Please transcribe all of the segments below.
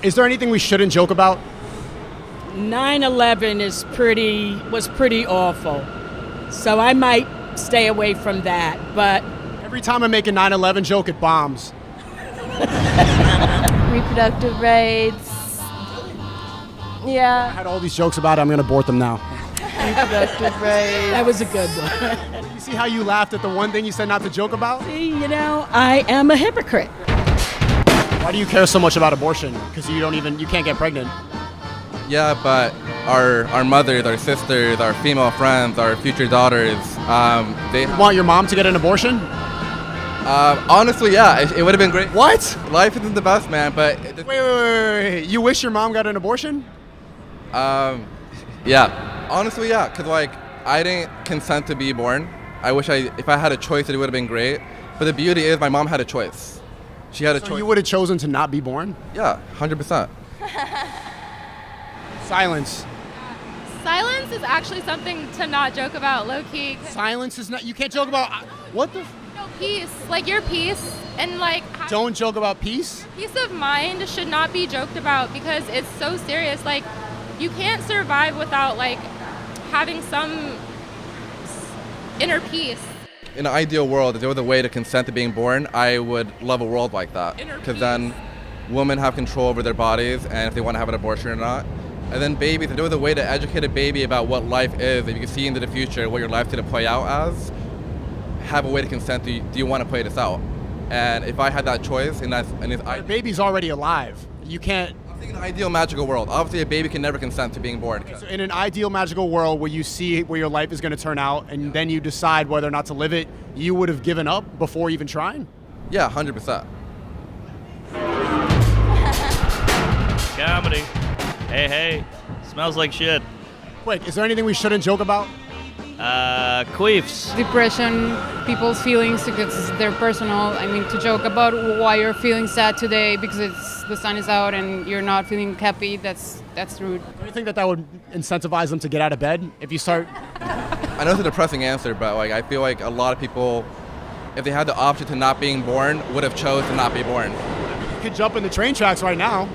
Is there anything we shouldn't joke about? 9/11 was pretty awful. So I might stay away from that, but Every time I make a 9/11 joke, it bombs. Reproductive rights. I Yeah, had all these jokes about it. I'm going to abort them now. reproductive rights. that was a good one. You see how you laughed at the one thing you said not to joke about? See, I am a hypocrite. Why do you care so much about abortion? Because you can't get pregnant. Yeah, but our mothers, our sisters, our female friends, our future daughters, they You want your mom to get an abortion? honestly, yeah, it would have been great. What? Life isn't the best, man, but Wait. You wish your mom got an abortion? yeah, honestly, yeah, because like I didn't consent to be born. If I had a choice, it would have been great. But the beauty is, my mom had a choice. She had a So choice. you would have chosen to not be born? Yeah, 100%. Silence. Silence is actually something to not joke about, low-key. Silence is not. You can't joke about. What the? No, peace. Like, your peace and, like, Don't joke about peace? peace of mind should not be joked about because it's so serious. Like, you can't survive without, like, having some inner peace. In an ideal world, if there was a way to consent to being born, I would love a world like that. Inner Because peace. then women have control over their bodies and if they want to have an abortion or not. And then babies, if there was a way to educate a baby about what life is, if you can see into the future what your life's going to play out as, have a way to consent to, do you want to play this out? And if I had that choice, and it's The baby's already alive. You can't. I'm thinking an ideal magical world. Obviously, a baby can never consent to being born. So in an ideal magical world where you see where your life is going to turn out and then you decide whether or not to live it, you would have given up before even trying? Yeah, 100%. Comedy. Hey, smells like shit. Quick, is there anything we shouldn't joke about? Queefs. Depression, people's feelings, because they're personal. I mean, to joke about why you're feeling sad today because the sun is out and you're not feeling happy, that's rude. Do you think that would incentivize them to get out of bed if you start? I know it's a depressing answer, but like I feel like a lot of people, if they had the option to not being born, would have chose to not be born. You could jump in the train tracks right now.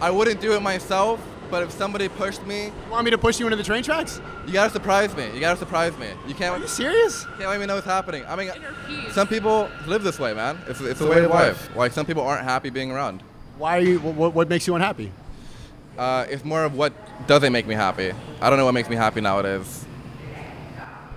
I wouldn't do it myself, but if somebody pushed me, You want me to push you into the train tracks? you gotta surprise me. You Are can't you serious? let me know what's happening. I mean, Inner peace. some people live this way, man. It's a way of life. Like some people aren't happy being around. Why are you? What makes you unhappy? It's more of what doesn't make me happy. I don't know what makes me happy nowadays.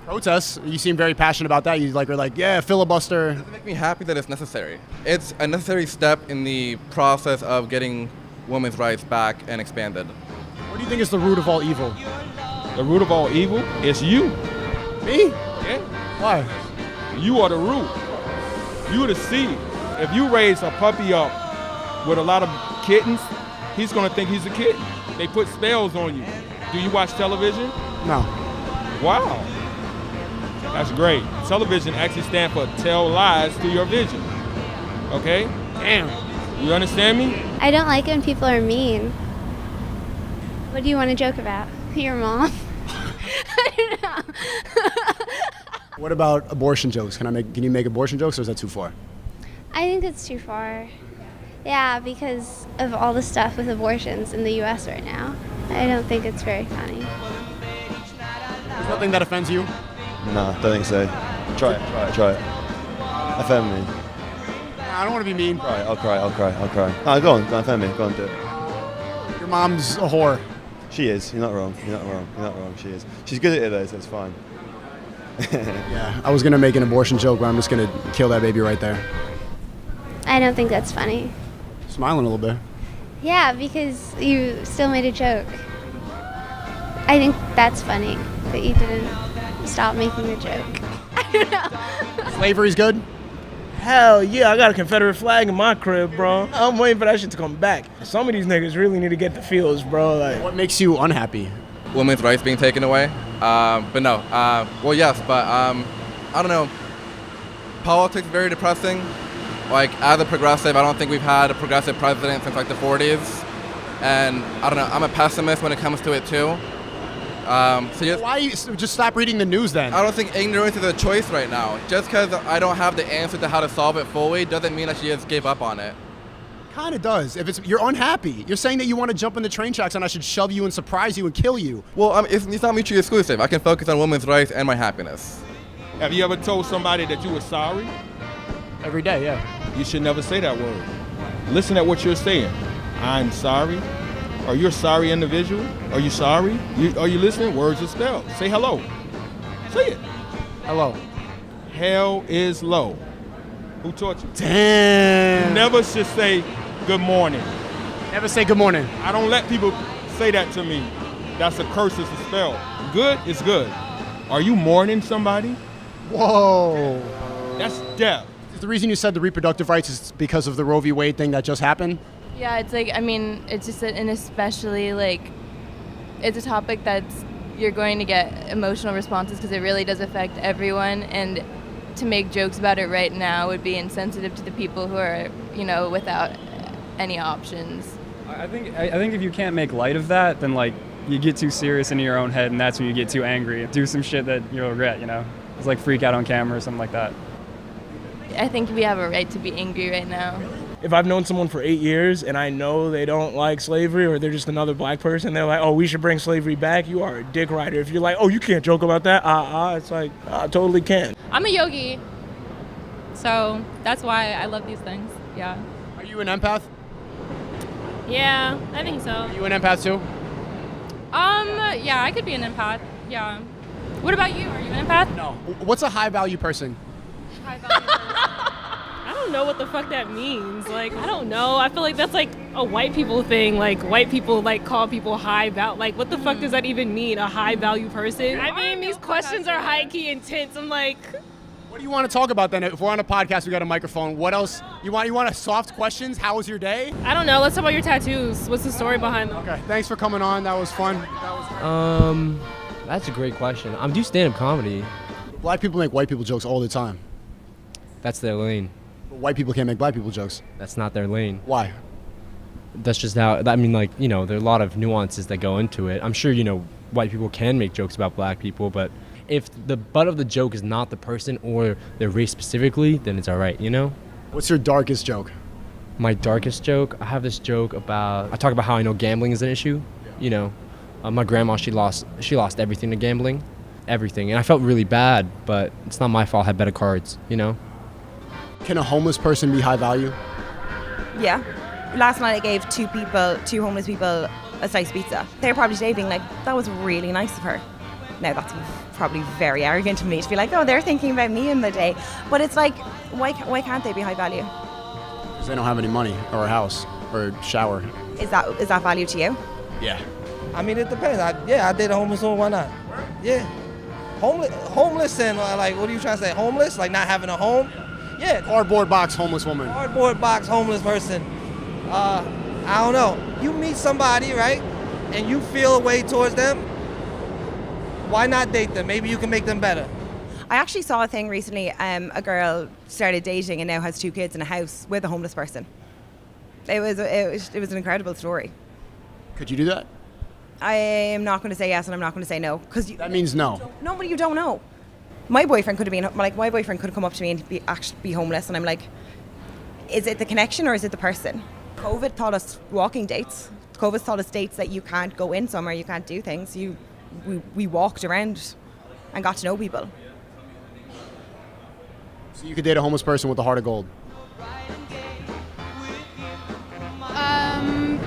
Protests. You seem very passionate about that. You are like, yeah, filibuster. It doesn't make me happy that it's necessary. It's a necessary step in the process of getting women's rights back and expanded. What do you think is the root of all evil? The root of all evil is you. Me? Yeah. Why? You are the root. You are the seed. If you raise a puppy up with a lot of kittens, he's gonna think he's a kitten. They put spells on you. Do you watch television? No. Wow. That's great. Television actually stands for tell lies to your vision. Okay? Damn. You understand me? I don't like when people are mean. What do you want to joke about? Your mom? I don't know. What about abortion jokes? Can you make abortion jokes, or is that too far? I think it's too far. Yeah, because of all the stuff with abortions in the U.S. right now. I don't think it's very funny. There's nothing that offends you? No, don't think so. Try it. Offend me. I don't want to be mean. Right, I'll cry. Ah, go on, offend me. Go on, do it. Your mom's a whore. She is. You're not wrong. She is. She's good at it though, so it's fine. Yeah, I was going to make an abortion joke, but I'm just going to kill that baby right there. I don't think that's funny. Smiling a little bit. Yeah, because you still made a joke. I think that's funny that you didn't stop making the joke. I don't know. Slavery's good? Hell yeah, I got a Confederate flag in my crib, bro. I'm waiting for that shit to come back. Some of these niggas really need to get the feels, bro. Like, What makes you unhappy? Women's rights being taken away. But no. Well, yes, but I don't know. Politics very depressing. Like, as a progressive, I don't think we've had a progressive president since like the 40s. And I don't know, I'm a pessimist when it comes to it too. Why you just stop reading the news then? I don't think ignorance is a choice right now. Just because I don't have the answer to how to solve it fully doesn't mean I should just give up on it. Kind of does. If you're unhappy, you're saying that you want to jump in the train tracks and I should shove you and surprise you and kill you. Well, it's not mutually exclusive. I can focus on women's rights and my happiness. Have you ever told somebody that you were sorry? Every day, yeah. You should never say that word. Listen at what you're saying. I'm sorry. Are you a sorry individual? Are you sorry? Are you listening? Words are spelled. Say hello. Say it. Hello. Hell is low. Who taught you? Damn. You never should say good morning. Never say good morning. I don't let people say that to me. That's a curse, it's a spell. Good is good. Are you mourning somebody? Whoa. That's death. The reason you said the reproductive rights is because of the Roe v. Wade thing that just happened? Yeah, it's like, I mean, it's just an especially, like, it's a topic that's, you're going to get emotional responses because it really does affect everyone, and to make jokes about it right now would be insensitive to the people who are, you know, without any options. I think if you can't make light of that, then, like, you get too serious into your own head, and that's when you get too angry. Do some shit that you'll regret, you know? It's like freak out on camera or something like that. I think we have a right to be angry right now. If I've known someone for 8 years and I know they don't like slavery or they're just another black person, they're like, oh, we should bring slavery back, you are a dick rider. If you're like, oh, you can't joke about that, it's like, I totally can. I'm a yogi, so that's why I love these things. Yeah. Are you an empath? Yeah, I think so. Are you an empath too? Yeah, I could be an empath. Yeah. What about you? Are you an empath? No. What's a high value person? I don't know what the fuck that means. Like, I don't know. I feel like that's like a white people thing. Like, white people like call people high value. Like, what the fuck does that even mean? A high value person? I mean, these questions are high key intense. I'm like, what do you want to talk about then? If we're on a podcast, we got a microphone. What else? You want a soft questions? How was your day? I don't know. Let's talk about your tattoos. What's the story behind them? Okay. Thanks for coming on. That was fun. That's a great question. I do stand-up comedy. Black people make white people jokes all the time. That's their lane. But white people can't make black people jokes. That's not their lane. Why? That's just how, I mean, like, you know, there are a lot of nuances that go into it. I'm sure, you know, white people can make jokes about black people, but if the butt of the joke is not the person or their race specifically, then it's all right, you know? What's your darkest joke? My darkest joke? I have this joke about, I talk about how I know gambling is an issue. You know, my grandma, she lost everything to gambling. Everything. And I felt really bad, but it's not my fault I had better cards, you know? Can a homeless person be high value? Yeah. Last night I gave two homeless people a slice of pizza. They were probably today being like, that was really nice of her. Now that's probably very arrogant of me to be like, oh, they're thinking about me in the day. But it's like, why can't they be high value? Because they don't have any money or a house or a shower. Is that value to you? Yeah. I mean, it depends. I did a homeless one. Why not? Yeah. Homeless and like, what are you trying to say? Homeless? Like not having a home? Yeah. Cardboard box homeless woman. Cardboard box homeless person. I don't know. You meet somebody, right? And you feel a way towards them. Why not date them? Maybe you can make them better. I actually saw a thing recently. A girl started dating and now has 2 kids in a house with a homeless person. It was an incredible story. Could you do that? I am not going to say yes and I'm not going to say no because that means no. No, but you don't know. My boyfriend could have come up to me and be homeless, and I'm like, is it the connection or is it the person? COVID taught us walking dates. COVID taught us dates that you can't go in somewhere, you can't do things. We walked around and got to know people. So you could date a homeless person with a heart of gold?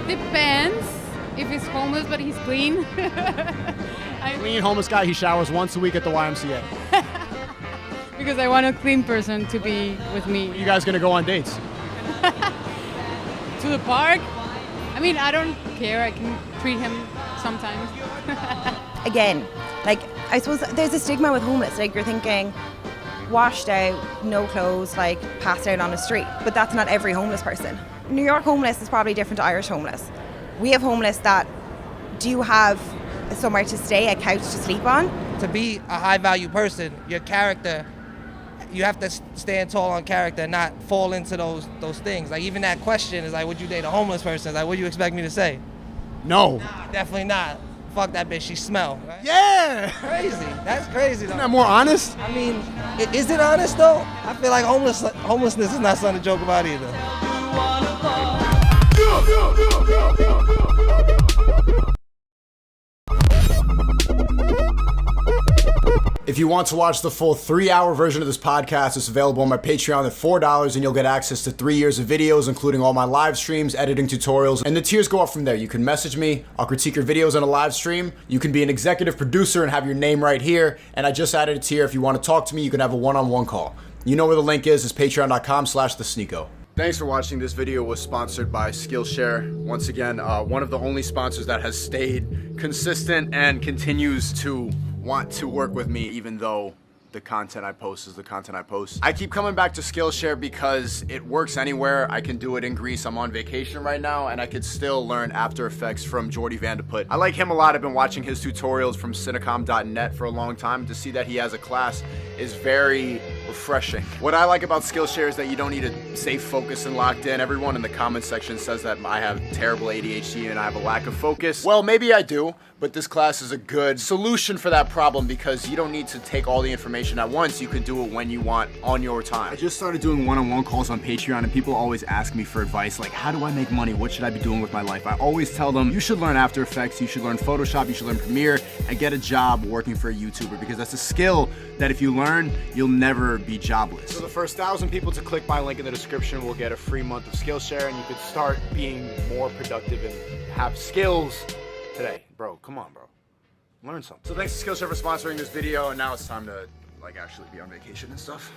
Depends. If he's homeless but he's clean. Clean homeless guy, he showers once a week at the YMCA. Because I want a clean person to be with me. Are you guys gonna go on dates? To the park? I mean, I don't care. I can treat him sometimes. Again, like, I suppose there's a stigma with homeless. Like, you're thinking, washed out, no clothes, like, passed out on the street. But that's not every homeless person. New York homeless is probably different to Irish homeless. We have homeless that do have somewhere to stay, a couch to sleep on. To be a high value person, your character, you have to stand tall on character and not fall into those things. Like even that question is like, would you date a homeless person? It's like, what do you expect me to say? No. Nah, definitely not. Fuck that bitch, she smell. Right? Yeah! Crazy. That's crazy though. Isn't that more honest? I mean, is it honest though? I feel like homelessness is not something to joke about either. If you want to watch the full 3-hour version of this podcast, it's available on my Patreon at $4, and you'll get access to 3 years of videos, including all my live streams, editing tutorials, and the tiers go up from there. You can message me, I'll critique your videos on a live stream. You can be an executive producer and have your name right here, and I just added a tier. If you want to talk to me, you can have a one-on-one call. You know where the link is. It's patreon.com/thesneako. Thanks for watching. This video was sponsored by Skillshare. Once again, one of the only sponsors that has stayed consistent and continues to want to work with me even though the content I post is the content I post. I keep coming back to Skillshare because it works anywhere. I can do it in Greece. I'm on vacation right now, and I could still learn After Effects from Jordy Vandeput. I like him a lot. I've been watching his tutorials from cinecom.net for a long time. To see that he has a class is very refreshing. What I like about Skillshare is that you don't need to stay focused and locked in. Everyone in the comment section says that I have terrible ADHD and I have a lack of focus. Well, maybe I do, but this class is a good solution for that problem because you don't need to take all the information at once. You can do it when you want on your time. I just started doing one-on-one calls on Patreon, and people always ask me for advice like, how do I make money? What should I be doing with my life? I always tell them, you should learn After Effects, you should learn Photoshop, you should learn Premiere, and get a job working for a YouTuber, because that's a skill that if you learn, you'll never be jobless. So the first 1,000 people to click my link in the description will get a free month of Skillshare, and you could start being more productive and have skills today. Bro, come on, bro. Learn something. So thanks to Skillshare for sponsoring this video, and now it's time to actually be on vacation and stuff.